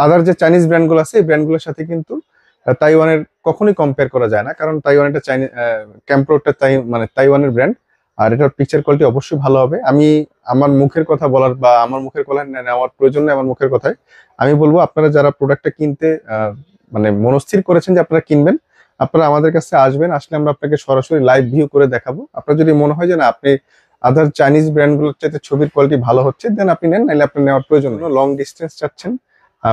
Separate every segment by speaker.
Speaker 1: আদার যে চাইনিজ ব্র্যান্ডগুলো আছে এই ব্র্যান্ডগুলোর সাথে কিন্তু তাইওয়ানের কখনোই কম্পেয়ার করা যায় না, কারণ তাইওয়ান একটা ক্যাম্প্রোটা তাইওয়ানের ব্র্যান্ড। আর এটার পিকচার কোয়ালিটি অবশ্যই ভালো হবে। আমি আমার মুখের কথা বলার বা আমার মুখের কথা নেওয়ার প্রয়োজন নেই। আমার মুখের কথায় আমি বলবো, আপনারা যারা প্রোডাক্টটা কিনতে মনস্থির করেছেন যে আপনারা কিনবেন, আপনারা আমাদের কাছে আসবেন। আসলে আমরা আপনাকে সরাসরি লাইভ ভিউ করে দেখাবো। আপনার যদি মনে হয় যে না, আপনি আদার চাইনিজ ব্র্যান্ডগুলোর চাইতে ছবির কোয়ালিটি ভালো হচ্ছে, দেন আপনি নেন, নাইলে আপনার নেওয়ার প্রয়োজন নেই। লং ডিস্টেন্স চাচ্ছেন,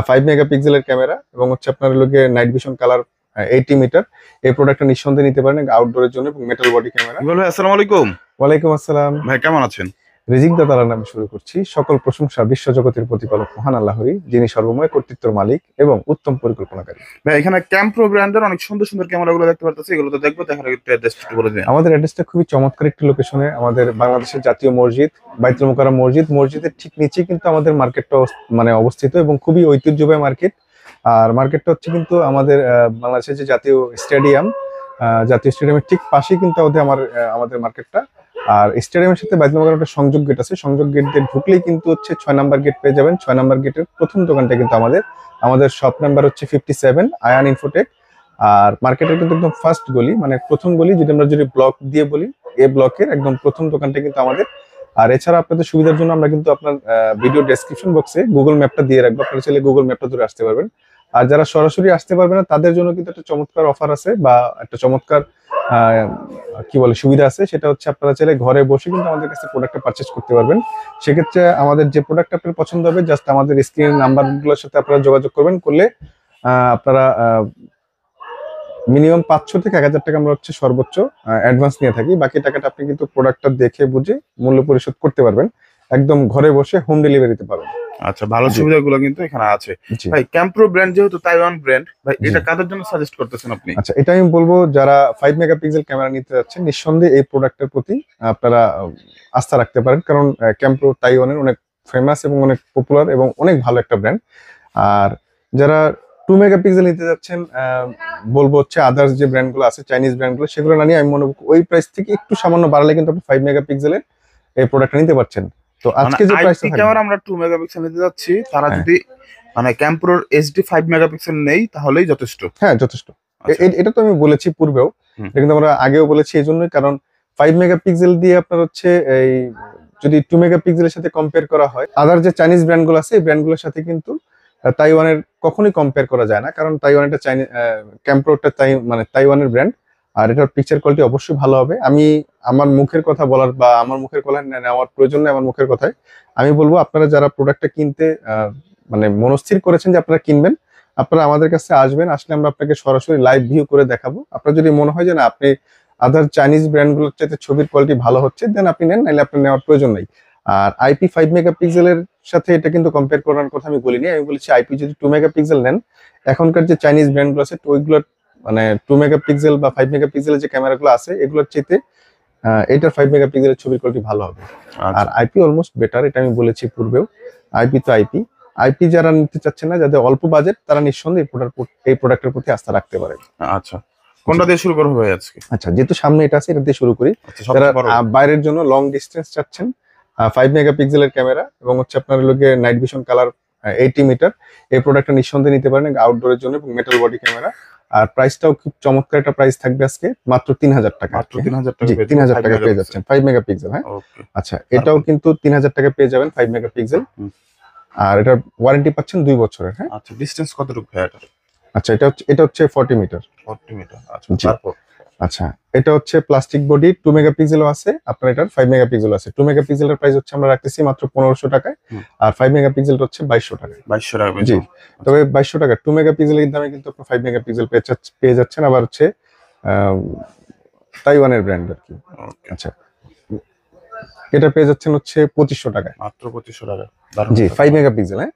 Speaker 1: 5 মেগাপিক্সেলের ক্যামেরা এবং হচ্ছে আপনার লোকে নাইট ভিশন কালার 80 মিটার, এই প্রোডাক্টটা নিঃসন্দেহে নিতে পারেন আউটডোরের জন্য, এবং মেটাল বডি ক্যামেরা।
Speaker 2: ভাই আসসালামু আলাইকুম।
Speaker 1: ওয়ালাইকুম আসসালাম।
Speaker 2: ভাই কেমন আছেন?
Speaker 1: রিজিক দা তাআলার নামে শুরু করছি। সকল প্রশংসা বিশ্বজগতের প্রতিপালক মহান আল্লাহরই, যিনি সর্বময় কর্তৃত্বের মালিক এবং উত্তম পরিকল্পনাকারী।
Speaker 2: ভাই এখানে ক্যাম্প্রো ব্র্যান্ডের অনেক সুন্দর সুন্দর ক্যামেরাগুলো দেখতে পারতেছি, এগুলো তো দেখবো। দেখার একটু অ্যাড্রেসটা একটু বলে দিন।
Speaker 1: আমাদের অ্যাড্রেসটা খুবই চমৎকার একটি লোকেশনে, আমাদের বাংলাদেশের জাতীয় মসজিদ বাইতুল মোকাররম মসজিদের ঠিক নিচেই কিন্তু আমাদের মার্কেটটা অবস্থিত, এবং খুবই ঐতিহ্যবাহী মার্কেট। আর মার্কেটটা হচ্ছে কিন্তু আমাদের বাংলাদেশের যে জাতীয় স্টেডিয়ামের ঠিক পাশেই কিন্তু আমাদের মার্কেটটা। আর স্টেডিয়ামের সাথে বাইতুল মোকাররমের একটা সংযোগ গেট আছে, সংযোগ গেট দিয়ে ঢুকলেই কিন্তু হচ্ছে 6 নাম্বার গেট পেয়ে যাবেন। 6 নাম্বার গেটের প্রথম দোকানটা কিন্তু আমাদের শপ নাম্বার হচ্ছে 57, আয়ান ইনফোটেক। আর মার্কেটের কিন্তু একদম ফার্স্ট গলি, প্রথম গলি, যদি ব্লক দিয়ে বলি, এ ব্লকের একদম প্রথম দোকানটা কিন্তু আমাদের। আর এছাড়া আপনাদের সুবিধার জন্য আমরা কিন্তু আপনার ভিডিও ডেসক্রিপশন বক্সে গুগল ম্যাপটা দিয়ে রাখবো, আপনারা চাইলে গুগল ম্যাপটা ধরে আসতে পারবেন। আর যারা সরাসরি আসতে পারবে না, তাদের জন্য কিন্তু একটা চমৎকার অফার আছে, বা একটা চমৎকার সুবিধা আছে। সেটা হচ্ছে আপনারা চাইলে ঘরে বসে কিন্তু আমাদের কাছে প্রোডাক্টটা পারচেজ করতে পারবেন। সেক্ষেত্রে আমাদের যে প্রোডাক্ট আপনার পছন্দ হবে, জাস্ট আমাদের স্ক্রিন নাম্বারগুলোর সাথে আপনারা যোগাযোগ করলে আপনারা মিনিমাম 500 থেকে 1000 টাকা আমরা হচ্ছে সর্বোচ্চ অ্যাডভান্স নিয়ে থাকি। বাকি টাকাটা আপনি কিন্তু প্রোডাক্টটা দেখে বুঝে মূল্য পরিশোধ করতে পারবেন, একদম ঘরে বসে হোম ডেলিভারিতে পাবেন।
Speaker 2: আচ্ছা, ভালো সুবিধাগুলো কিন্তু এখানে আছে। ভাই ক্যাম্প্রো ব্র্যান্ড যেহেতু তাইওয়ান ব্র্যান্ড, ভাই এটা কাদের জন্য সাজেস্ট করতেছেন আপনি?
Speaker 1: আচ্ছা, এটা আমি বলবো, যারা 5 মেগাপিক্সেল ক্যামেরা নিতে যাচ্ছেন, নিঃসন্দেহে এই প্রোডাক্টের প্রতি আপনারা আস্থা রাখতে পারেন, কারণ ক্যাম্প্রো তাইওয়ানের অনেক ফেমাস এবং অনেক পপুলার এবং অনেক ভালো একটা ব্র্যান্ড। আর যারা 2 মেগাপিক্সেল নিতে যাচ্ছেন, বলবো হচ্ছে আদার্স যে ব্র্যান্ডগুলো আছে, চাইনিজ ব্র্যান্ডগুলো, সেগুলো না নিয়ে আমি মনে করি ওই প্রাইস থেকে একটু সামান্য বাড়ালে কিন্তু আপনি 5 মেগাপিক্সেলের এই প্রোডাক্টটা নিতে পারছেন। তো আজকে যে প্রাইসটা
Speaker 2: ক্যামেরা আমরা 2 মেগাপিক্সেল নিতে যাচ্ছি, তারা যদি ক্যাম্প্রোর এইচডি 5 মেগাপিক্সেল নেই তাহলেই যথেষ্ট।
Speaker 1: হ্যাঁ, যথেষ্ট। এটা তো আমি বলেছি পূর্বেও, কিন্তু আমরা আগেও বলেছি এই জন্যই, কারণ 5 মেগাপিক্সেল দিয়ে আপনার হচ্ছে এই যদি 2 মেগাপিক্সেলের সাথে কম্পেয়ার করা হয়, আদার যে চাইনিজ ব্র্যান্ডগুলো আছে এই ব্র্যান্ডগুলোর সাথে কিন্তু তাইওয়ানের কখনোই কম্পেয়ার করা যায় না, কারণ তাইওয়ান একটা ক্যাম্প্রোটা তাইওয়ানের ব্র্যান্ড। আর এটার পিকচার কোয়ালিটি অবশ্যই ভালো হবে। আমি আমার মুখের কথা বলার বা আমার মুখের কথা নেওয়ার প্রয়োজন নেই। আমার মুখের কথায় আমি বলবো, আপনারা যারা প্রোডাক্টটা কিনতে মনস্থির করেছেন যে আপনারা কিনবেন, আপনারা আমাদের কাছে আসবেন। আসলে আমরা আপনাকে সরাসরি লাইভ ভিউ করে দেখাবো। আপনার যদি মনে হয় যে না, আপনি আদার চাইনিজ ব্র্যান্ডগুলোর চাইতে ছবির কোয়ালিটি ভালো হচ্ছে, দেন আপনি নেন, নাইলে আপনার নেওয়ার প্রয়োজন নেই। আর আইপি 5 মেগাপিক্সেলের সাথে এটা কিন্তু কম্পেয়ার করার কথা আমি বলিনি। আমি বলেছি আইপি যদি 2 মেগাপিক্সেল নেন, এখনকার যে চাইনিজ ব্র্যান্ডগুলো আছে ওইগুলোর 2 মেগাপিক্সেল বা 5 মেগাপিক্সেলের যে ক্যামেরাগুলো আছে, এগুলোর চাইতে এটার 5 মেগাপিক্সেলের ছবির কোয়ালিটি ভালো হবে। আর আইপি অলমোস্ট বেটার, এটা আমি বলেছি পূর্বেও। আইপি তো আইপি যারা নিতে চাচ্ছেন না, যাদের অল্প বাজেট, তারা নিঃসন্দেহে এই প্রোডাক্টের প্রতি আস্থা রাখতে পারে।
Speaker 2: আচ্ছা, কোনটা দিয়ে শুরু করবো ভাই আজকে?
Speaker 1: আচ্ছা, যেহেতু সামনে এটা আছে, এটা দিয়ে শুরু করি। যারা বাইরের জন্য লং ডিস্টেন্স চাচ্ছেন, 5 মেগাপিক্সেলের ক্যামেরা এবং হচ্ছে আপনার লোকে নাইট ভিশন কালার 80 মিটার, এই প্রোডাক্টটা নিঃসন্দেহে নিতে পারেন আউটডোরের জন্য, এবং মেটাল বডি ক্যামেরা। আর প্রাইসটাও খুব চমৎকার একটা প্রাইস থাকবে আজকে, মাত্র 3000 টাকা।
Speaker 2: 3000
Speaker 1: টাকা পেয়ে যাচ্ছেন 5 মেগাপিক্সেল। হ্যাঁ, আচ্ছা, এটাও কিন্তু 3000 টাকা পেয়ে যাবেন 5 মেগাপিক্সেল। আর এটার ওয়ারেন্টি পাচ্ছেন 2 বছরের। হ্যাঁ,
Speaker 2: আচ্ছা, ডিসটেন্স কতটুকু ভাই এটা?
Speaker 1: আচ্ছা, এটা হচ্ছে 40 মিটার।
Speaker 2: 40 মিটার। আচ্ছা,
Speaker 1: তারপর আচ্ছা, এটা হচ্ছে প্লাস্টিক বডি, 2 মেগাপিক্সেলও আছে, আপনার এটার 5 মেগাপিক্সেল আছে। 2 মেগাপিক্সেলের প্রাইস হচ্ছে আমরা রাখতেছি মাত্র 1500 টাকায়, আর 5 মেগাপিক্সেল হচ্ছে 2200 টাকায়।
Speaker 2: 2200 টাকা।
Speaker 1: জি, তবে 2200 টাকা 2 মেগাপিক্সেলের দামে কিন্তু আপনি 5 মেগাপিক্সেল পেয়ে যাচ্ছেন, আবার হচ্ছে তাইওয়ানের ব্র্যান্ড আর কি। আচ্ছা, এটা পেয়ে যাচ্ছেন হচ্ছে 2500 টাকায়,
Speaker 2: মাত্র 2500 টাকা।
Speaker 1: জি, 5 মেগাপিক্সেল। হ্যাঁ,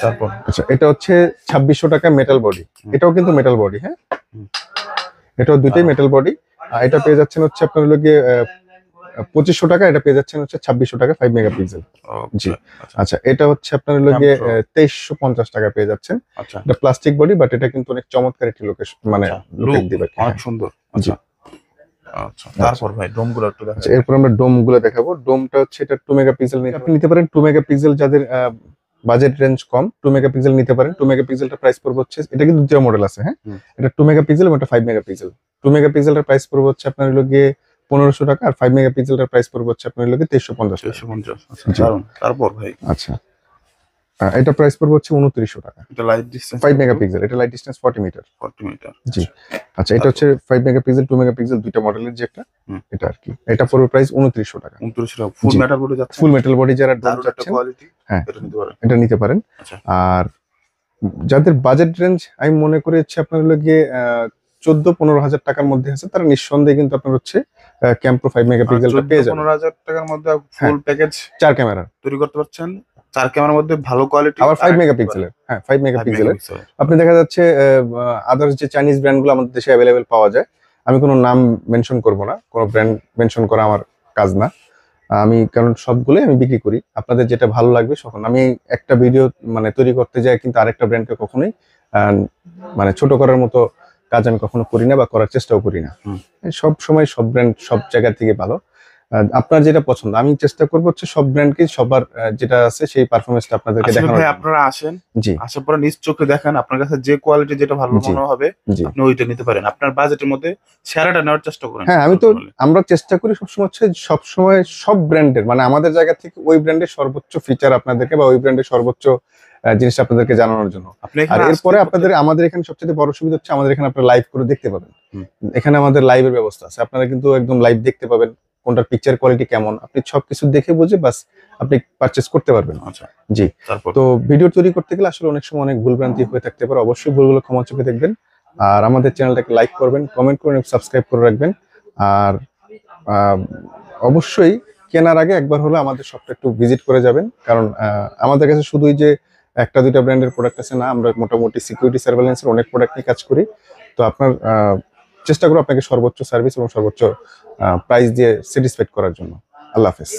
Speaker 2: তারপর
Speaker 1: আচ্ছা, এটা হচ্ছে 2600 টাকা মেটাল বডি। এটাও কিন্তু মেটাল বডি। হ্যাঁ, এটাও দুইটাই মেটাল বডি। এটা পেয়ে যাচ্ছেন হচ্ছে আপনার লোকে 2500 টাকা, এটা পেয়ে যাচ্ছেন হচ্ছে 2600 টাকা 5 মেগাপিক্সেল। জি, আচ্ছা, এটা হচ্ছে আপনার লোকে 2350 টাকা পেয়ে যাচ্ছেন। এটা প্লাস্টিক বডি, বাট এটা কিন্তু অনেক চমৎকার একটি লোকেশন, লুক দিবে,
Speaker 2: অনেক সুন্দর। আচ্ছা, আচ্ছা, তারপর ভাই ডোমগুলো একটু দেখাবো।
Speaker 1: এরপর আমরা ডোমগুলো দেখাবো। ডোমটা হচ্ছে এটা 2 মেগাপিক্সেল আপনি নিতে পারেন। 2 মেগাপিক্সেল যাদের বাজেট রেঞ্জ কম 2 মেগাপিক্সেল নিতে পারেন। 2 মেগাপিক্সেলটার প্রাইস পড়বে হচ্ছে, এটা কিন্তু দুটো মডেল আছে, হ্যাঁ, এটা 2 মেগাপিক্সেল এবং এটা 5 মেগাপিক্সেল। 2 মেগাপিক্সেলটার প্রাইস পড়বে হচ্ছে আপনার হলো গিয়ে 1500 টাকা, আর 5 মেগাপিক্সেলটার প্রাইস পড়বে হচ্ছে আপনার হলো গিয়ে 2350 টাকা।
Speaker 2: 2350। আচ্ছা,
Speaker 1: জি।
Speaker 2: দারুন। তারপর ভাই
Speaker 1: আচ্ছা, এটা প্রাইস পড়বে হচ্ছে 2900 টাকা।
Speaker 2: এটা লাইট ডিসটেন্স
Speaker 1: 5 মেগাপিক্সেল, এটা লাইট ডিসটেন্স 40 মিটার।
Speaker 2: 40 মিটার।
Speaker 1: জি। আচ্ছা, এটা হচ্ছে 5 মেগাপিক্সেল 2 মেগাপিক্সেল দুইটা মডেলের যে একটা,
Speaker 2: হুম।
Speaker 1: এটা আর কি, এটা পড়বে প্রাইস 2900 টাকা।
Speaker 2: 2900 টাকা ফুল
Speaker 1: জি।
Speaker 2: মেটাল বডি যাচ্ছে।
Speaker 1: ফুল মেটাল বডি যারা ড্রোন
Speaker 2: দারুণ একটা
Speaker 1: চাচ্ছেন,
Speaker 2: কোয়ালিটি।
Speaker 1: হ্যাঁ,
Speaker 2: এটা নিতে পারেন।
Speaker 1: এটা নিতে পারেন।
Speaker 2: আচ্ছা।
Speaker 1: আর যাদের বাজেট রেঞ্জ আমি মনে করি হচ্ছে আপনার হলো গিয়ে 14-15 হাজার টাকার মধ্যে আছে, তারা নিঃসন্দেহে কিন্তু আপনার হচ্ছে ক্যাম্প্রো 5 মেগাপিক্সেলটা পেয়ে যাবেন।
Speaker 2: 15,000 টাকার মধ্যে ফুল
Speaker 1: হ্যাঁ।
Speaker 2: প্যাকেজ
Speaker 1: 4 ক্যামেরা,
Speaker 2: তৈরি করতে পারছেন। 4 ক্যামেরার মধ্যে ভালো কোয়ালিটি,
Speaker 1: আবার 5 মেগাপিক্সেলের, হ্যাঁ 5 মেগাপিক্সেলের।
Speaker 2: মেগাপিক্সেল।
Speaker 1: আপনি দেখা যাচ্ছে আদার্স যে চাইনিজ ব্র্যান্ডগুলো আমাদের দেশে অ্যাভেলেবেল পাওয়া যায়, আমি কোনো নাম মেনশন করব না, কোনো ব্র্যান্ড মেনশন করা আমার কাজ না আমি, কারণ সবগুলোই আমি বিক্রি করি। আপনাদের যেটা ভালো লাগবে তখন আমি একটা ভিডিও মানে তৈরি করতে যাই, কিন্তু আরেকটা ব্র্যান্ডকে কখনোই মানে ছোট করার মতো কাজ আমি কখনো করি না বা করার চেষ্টাও করি না। সব সময় সব ব্র্যান্ড সব জায়গা থেকে ভালো। আপনার যেটা পছন্দ আমি চেষ্টা করবো হচ্ছে সব ব্র্যান্ডকে সবার যেটা আছে সেই পারফরমেন্সটা আপনাদেরকে
Speaker 2: আসলে
Speaker 1: দেখানোর
Speaker 2: ভাই
Speaker 1: জন্য।
Speaker 2: আপনারা আসেন,
Speaker 1: জি
Speaker 2: আসার পরে নিজ চোখে দেখেন, আপনার কাছে যে কোয়ালিটি যেটা ভালো
Speaker 1: জি
Speaker 2: মনে হবে
Speaker 1: জি।
Speaker 2: আপনি ওইটা নিতে পারেন। আপনার বাজেটের মধ্যে সেরাটা নেওয়ার চেষ্টা করেন।
Speaker 1: হ্যাঁ, আমরা চেষ্টা করি সবসময় হচ্ছে সবসময় সব ব্র্যান্ডের মানে আমাদের জায়গা থেকে ওই ব্র্যান্ডের সর্বোচ্চ ফিচার আপনাদেরকে বা ওই ব্র্যান্ডের সর্বোচ্চ জিনিস আপনাদেরকে জানানোর জন্য।
Speaker 2: আপনি
Speaker 1: আর
Speaker 2: এখানে
Speaker 1: এরপরে
Speaker 2: আসলে
Speaker 1: আমাদের এখানে সবচেয়ে বড় সুবিধা হচ্ছে আমাদের এখানে আপনারা লাইভ করে দেখতে পাবেন।
Speaker 2: হুম।
Speaker 1: এখানে আমাদের লাইভের ব্যবস্থা আছে, আপনারা কিন্তু একদম লাইভ দেখতে পাবেন কোনটার পিকচার কোয়ালিটি কেমন, আপনি সবকিছু দেখে বুঝে বাস আপনি পারচেজ করতে পারবেন।
Speaker 2: আচ্ছা,
Speaker 1: জি।
Speaker 2: তারপর
Speaker 1: তো ভিডিও তৈরি করতে গেলে আসলে অনেক সময় অনেক ভুলভ্রান্তি হয়ে থাকতে পারে, অবশ্যই ভুলগুলো ক্ষমা চোখে দেখবেন। আর আমাদের চ্যানেলটাকে লাইক করবেন, কমেন্ট করবেন, সাবস্ক্রাইব করে রাখবেন। আর অবশ্যই কেনার আগে একবার হলে আমাদের শপটা একটু ভিজিট করে যাবেন, কারণ আমাদের কাছে শুধুই যে একটা দুইটা ব্র্যান্ডের প্রোডাক্ট আছে না, আমরা মোটামুটি সিকিউরিটি সার্ভেলেন্সের অনেক প্রোডাক্ট নিয়ে কাজ করি। তো আপনার চেষ্টা করবো আপনাকে সর্বোচ্চ সার্ভিস এবং সর্বোচ্চ প্রাইস দিয়ে স্যাটিসফাইড করার জন্য। আল্লাহ হাফেজ।